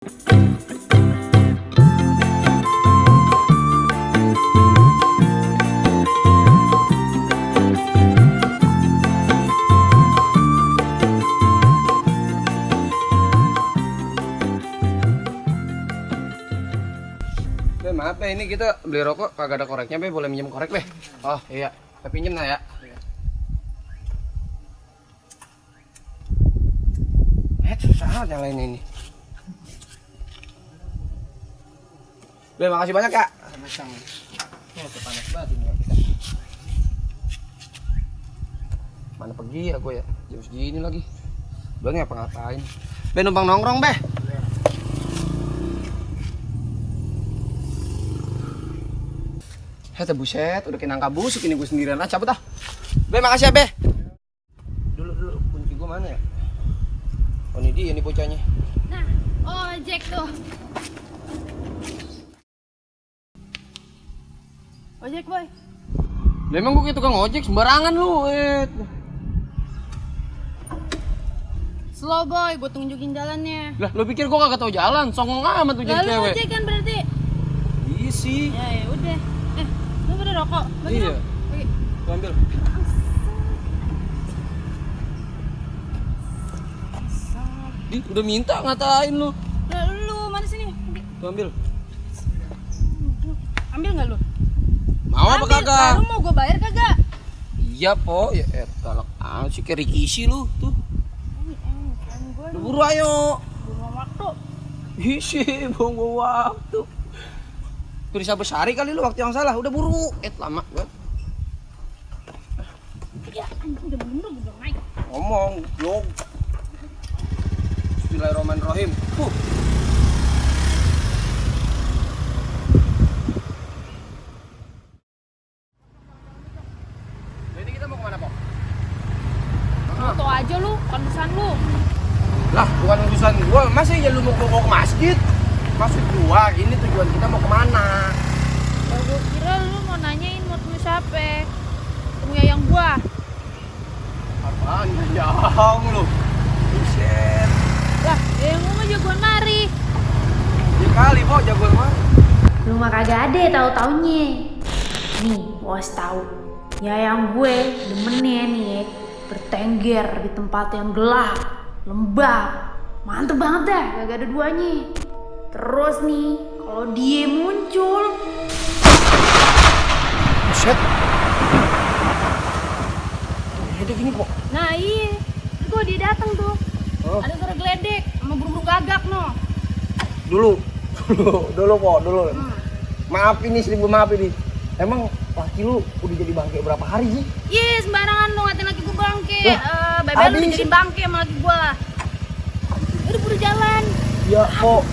Maaf Be, ini kita beli rokok kagak ada koreknya Be, boleh minjem korek Be? Oh iya, saya pinjem nah ya. Susah nyalain ini. Be, makasih banyak ya. Sama-sama. Oh, panas banget ini ya kita. Mana pergi aku ya? Jam segini lagi. Belum ngapa-ngapain. Be, numpang nongkrong Be. Buset, udah kena angka busuk ini gue sendirian. Cabut ah. Be, makasih ya Be. Dulu kunci gue mana ya? Oh ini dia nih bocahnya. Nah, ojek tuh. Ojek boy. Lah emang gue kayak tukang ojek sembarangan lu. Slow boy, gue tunjukin jalannya. Lah lu pikir gue kagak tahu jalan? Songong amat tuh jadi cewek. Lalu ojek kan berarti. Iya sih. Ya udah. Lu pada rokok? Bagi Iya. dong. Bagi. Gua ambil. Di, udah minta ngatain lu. Lah lu mana sini? Gua ambil. Ambil nggak lu? Mau apa kagak? Lu mau gue bayar kagak? Iya po, ya talak amat sih kayak Rikishi lu tuh. Udah buru ayo. Buang waktu. Isi, buang waktu. Tuh sabar sehari kali lu waktu yang salah, udah buru. Lama gua. Ya, anjing udah belum naik. Ngomong, vlog. Bismillahirrahmanirrahim. Jadi kita mau kemana, Pok? Foto aja lu, kondesan lu. Lah, bukan urusan gua. Masa ya lu mau ke masjid? Maksud gua, ini tujuan kita mau kemana? Ya gue kira lu mau nanyain mau temu siapa. Temu yayang gua. Apaan? Jauh lu. Buset. Lah, yayang gua mah jagoan nari. Ya kali, Pok, jagoan mah. Lu mah kagak ada tahu-taunya. Nih, awas tahu. Yayang gue demennya nih bertengger di tempat yang gelap, lembab. Mantep banget dah, kagak ada duanya. Terus nih, kalau dia muncul, Buset. Ada gini, Pok. nah iya, kok dia datang tuh. Oh. Ada suara geledek sama burung-burung gagak no. Dulu, Pok, dulu. Maaf ini, seribu maaf ini. Emang laki lu udah jadi bangke berapa hari sih? Iya, sembarangan lo ngatain laki gue bangke. Lah, Bebe lu habis. dijadiin bangke sama laki gue. Udah buru jalan. Ya, Pok.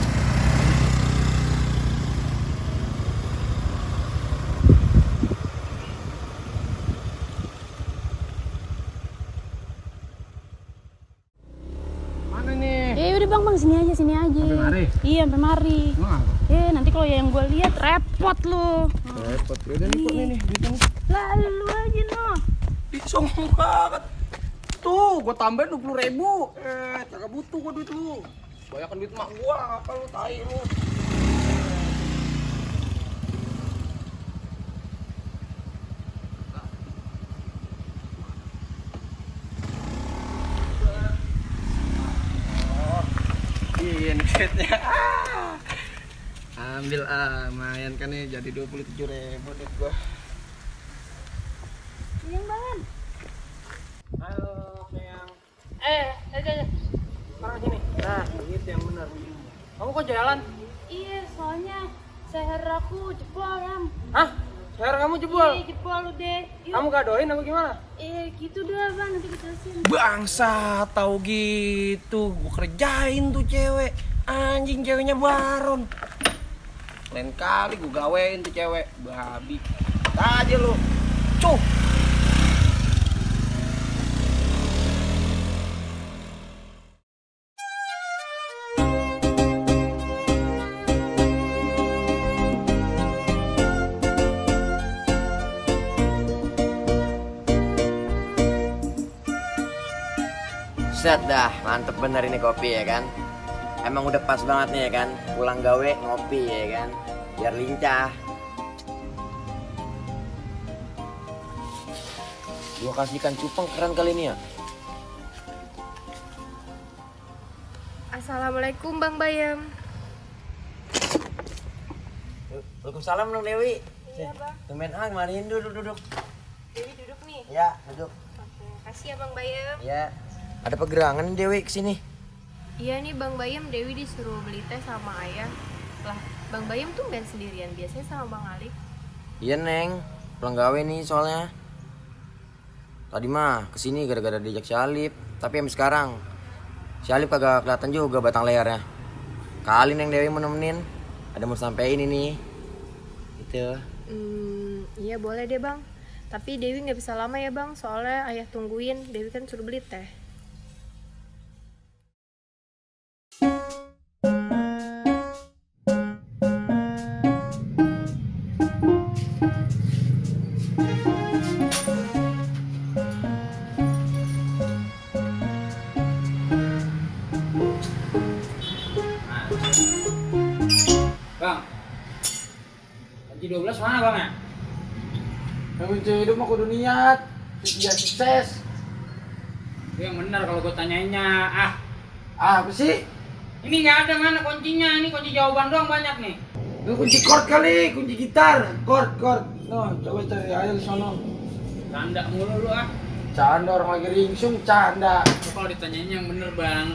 Mana nih? Udah bang, sini aja. Sampai mari? Iya, sampai mari. Emang apa? Nanti kalau yang gue lihat repot lu. Repot. Udah nih, Pok, nih, duitnya nih. Lalu aja no. Ih, sombong banget. Tuh, gua tambahin 20.000. Kagak butuh gua duit lu. Banyakan duit mak gua, apa lu tai lu. Iya, nih duitnya. Ambil lumayan kan nih jadi 27.000 duit gua. Yang banget. Halo, sayang. Aja. Sini. Nah, duit yang benar. Kamu kok jalan? Iya, soalnya seher aku jebol, Ram. Hah? Sekarang kamu jebol? Iya, jebol udah. Yuk. Kamu gadoin apa gimana? Gitu dah, Bang. Nanti dijelasin. Bangsa, tahu gitu. Gua kerjain tuh cewek. Anjing, ceweknya baron. Lain kali gua gawein tuh cewek. Babi. Aja lu. Cuh. Set dah, mantep bener ini kopi ya kan. Emang udah pas banget nih ya kan, pulang gawe ngopi ya kan, biar lincah. Gua kasih ikan cupang keren kali ini ya. Assalamualaikum Bang Bayam. Waalaikumsalam dong Dewi. Iya Bang. Tumben kemarin duduk. Dewi duduk nih. Ya, duduk. Oke, makasih ya Bang Bayam. Ya. Ada pergerangan nih Dewi kesini. Iya nih Bang Bayam, Dewi disuruh beli teh sama ayah. Lah, Bang Bayam tuh ben sendirian, biasanya sama Bang Alif. Iya Neng, pulang gawe nih soalnya. Tadi mah kesini gara-gara diajak si Alif, tapi sampai sekarang si Alif kagak kelihatan juga batang lehernya. Kali Neng Dewi mau nemenin, ada mau sampein ini. Gitu. Iya boleh deh Bang. Tapi Dewi nggak bisa lama ya Bang, soalnya ayah tungguin. Dewi kan suruh beli teh. Bang, kunci 12 mana bang ya? Kunci hidup mah kudu niat, biar sukses. Itu yang benar kalau gue tanyainnya. Apa sih? Ini nggak ada mana kuncinya, ini kunci jawaban doang banyak nih. Lu kunci chord kali, kunci gitar, chord. No, coba cari aja di sono. Canda mulu lu Canda orang lagi ringsung, canda. Lu kalau ditanyain yang bener bang,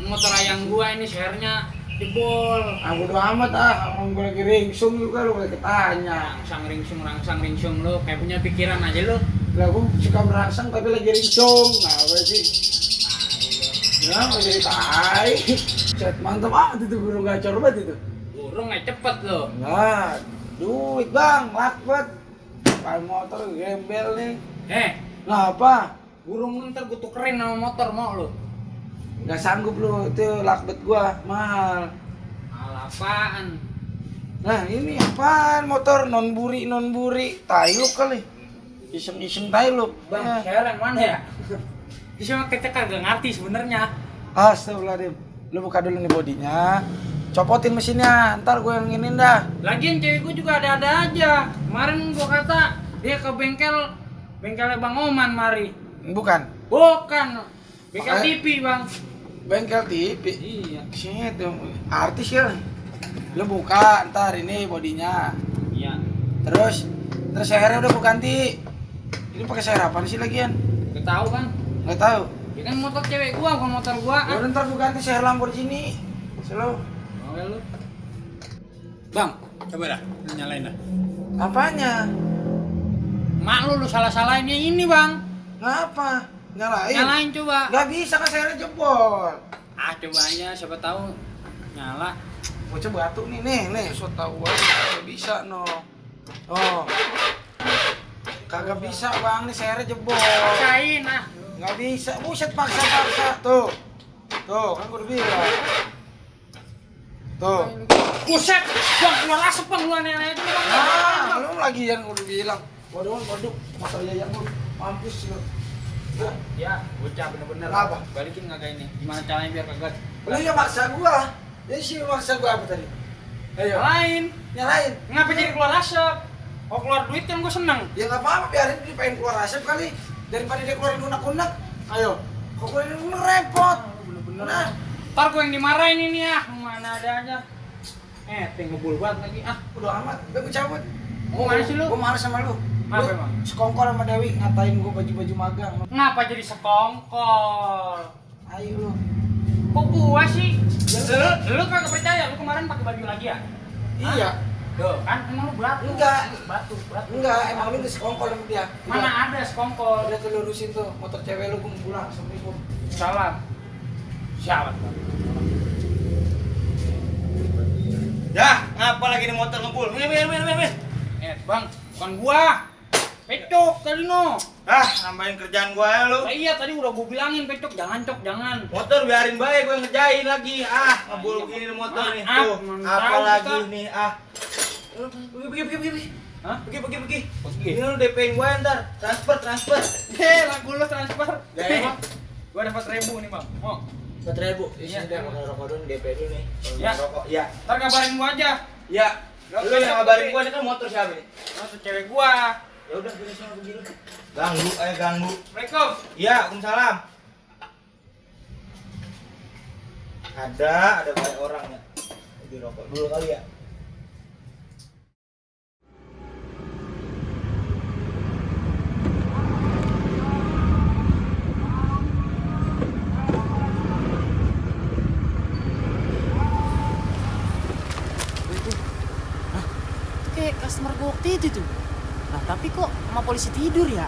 motor ayang gua ini share-nya jebol. Bodo amat orang gue lagi ringsung juga lu lagi tanya. Rangsang ringsung lu, kayak punya pikiran aja lu. Lah gua suka merangsang tapi lagi ringsung. Nah, apa sih? Ya, mau jadi tai. Cet mantap amat itu burung gacor banget itu. Burung nggak cepet lu. Nah, duit bang, lakbet. Pakai motor gembel nih. Nah apa? Burung ntar gua tukerin sama motor mau lu. Gak sanggup lu, itu lakbet gua, mahal. Apaan? Nah ini apaan motor non buri, tai lu kali. Iseng tai lu. Bang, share yang mana ya? Bisa kita kagak ngerti sebenarnya. Astagfirullahaladzim. Lu buka dulu nih bodinya. Copotin mesinnya, ntar gue yang inginin dah. Lagian cewek gue juga ada-ada aja. Kemarin gue kata dia ke bengkelnya Bang Oman mari. Bukan. Bukan. Bengkel Makanya- TV bang. Bengkel TV. Iya. Sini tuh, artis ya. Lu buka, ntar ini bodinya. Iya. Terus sehernya udah gue ganti. Ini pakai seher apaan sih lagian? Gak tahu kan? Nggak tahu. Ya kan motor cewek gua, bukan motor gua. Ya udah ntar gue ganti seher Lamborghini. Selalu. Oke lu. Bang, coba dah, lu nyalain dah. Apanya? Mak lu salah-salahin yang ini bang. Ngapa? Nyalain? Nyalain coba. Nggak bisa kan sehernya jebol. Coba aja, siapa tahu nyala. Bocah batuk nih. So tau aja nggak bisa no. Oh. Kagak bisa bang, nih sehernya jebol. Paksain Nggak bisa, buset paksa. Tuh, kan gue udah bilang. Tuh. Buset, bang keluar asap bang, lu aneh-aneh aja bang. Lu lagi yang udah bilang. Waduh, motor yayan lu. Mampus lu. Nah, Ya, bocah bener-bener. Apa? Balikin kagak ini? Gimana caranya biar kagak? lu ya maksa gua. Jadi sih maksa gua apa tadi? Ayo. Nyalain. Ngapa jadi keluar asap? Kalau keluar duit kan gue seneng. Ya nggak apa-apa, biarin dia pengen keluar asap kali daripada dia keluarin unek-unek. Ayo, kok keluarin unek repot. Bener-bener. Nah, Ntar gue yang dimarahin ini mana ada aja. Ngebul banget lagi udah amat, udah gue cabut. Mau mana sih lu? Gue marah sama lu. Apa Lu emang? sekongkol sama Dewi ngatain gue baju-baju magang. Ngapa jadi sekongkol? Ayo lu. Kok gua sih? Lu kagak percaya, lu kemarin pakai baju lagi ya? Iya. Tuh, kan emang lu batu. Enggak. Batu. Enggak, emang lu udah sekongkol sama dia. Mana ada sekongkol? Udah tuh lurusin tuh motor cewek lu, gue mau pulang Assalamualaikum. Salam. Siapa? Ya, ngapa lagi di motor ngebul? Bang, bukan gua. Pecok tadi no. Nambahin kerjaan gua ya lu. Lah iya tadi udah gua bilangin Pecok jangan jangan. Motor biarin baik, gue ngerjain lagi. Ngebul Iya, begini di motor nih. maaf, Tuh, maaf, apa tahu lagi kita. nih? Pergi. Hah? Pergi. Pergi. Ini lu DP-in gua ntar. Transfer. Lagu lu transfer. Gak emang. Gua dapat 1.000 nih bang. Oh. 4.000. Iya. Iya, makan rokok dulu DP dulu nih. Ya. Rokok. Iya. Ntar kabarin gua aja. Iya. Lu Lu yang ngabarin tapi- gua ini kan motor siapa nih? Oh, tuh cewek gua. Ya udah gini sama begini. Ganggu, ganggu. Assalamualaikum. Iya, Waalaikumsalam. Ada banyak orang ya. Di rokok dulu kali ya. Kayak customer gue waktu itu tuh. Nah tapi kok sama polisi tidur ya?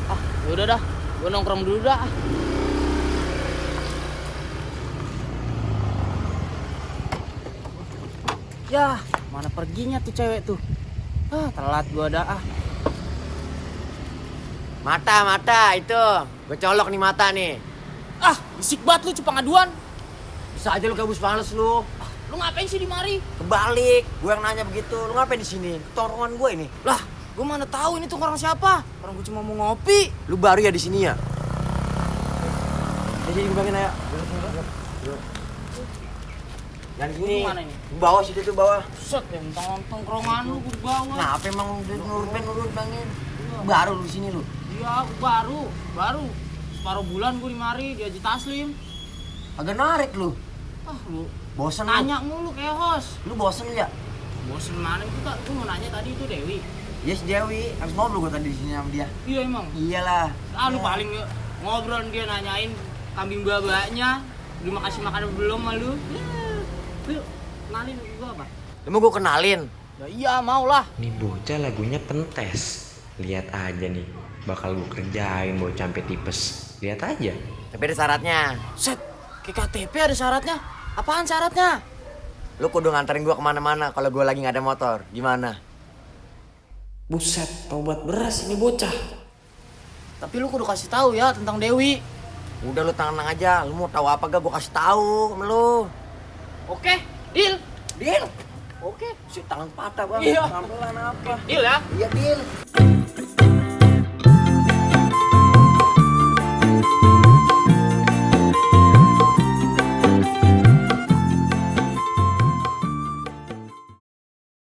Nah, yaudah dah, gue nongkrong dulu dah. Ya, mana perginya tuh cewek tuh? Telat gue dah ah. Mata itu. Gue colok nih mata nih. Ah, bisik banget lu cuma ngaduan. Bisa aja lu kabus males lu. Lu ngapain sih di mari? Kebalik, gue yang nanya begitu. Lu ngapain di sini? Tongkrongan gue ini. Lah, gue mana tahu ini tuh orang siapa? Orang gue cuma mau ngopi. Lu baru ya di sini ya? Jadi gue bangin aja. Dan Lu mana ini? Bawah situ tuh bawah. Set, ya tongkrongan lu gue di bawah. Nah, apa emang udah nurut bangin? Baru lu di sini lu. Iya, baru. Separuh bulan gue di mari, diaji Taslim. Agak narik lu. Ah, lu Bosen lu. nanya mulu kayak host. Lu bosen ya? Bosen mana kita? Lu mau nanya tadi itu Dewi. Yes, Dewi. Habis ngobrol gue tadi di sini sama dia. Iya emang. Iyalah. Ah, lu paling ngobrol dia nanyain kambing babanya. Terima kasih makan belum sama lu. Lu kenalin gua apa? Lu mau gue kenalin? Ya iya mau lah. Nih bocah lagunya pentes. Lihat aja nih, bakal gue kerjain bocah sampai tipes. Lihat aja. Tapi ada syaratnya. Set, ke KTP ada syaratnya. Apaan syaratnya? Lu kudu nganterin gue kemana-mana kalau gue lagi nggak ada motor. Gimana? Buset, tobat beras ini bocah. Tapi lu kudu kasih tahu ya tentang Dewi. Udah lu tenang aja. Lu mau tahu apa gak? Gue kasih tahu sama lu. Oke, deal. Deal. Oke. Si tangan patah bang. Iya. Pelan-pelan apa? Deal ya. Iya deal.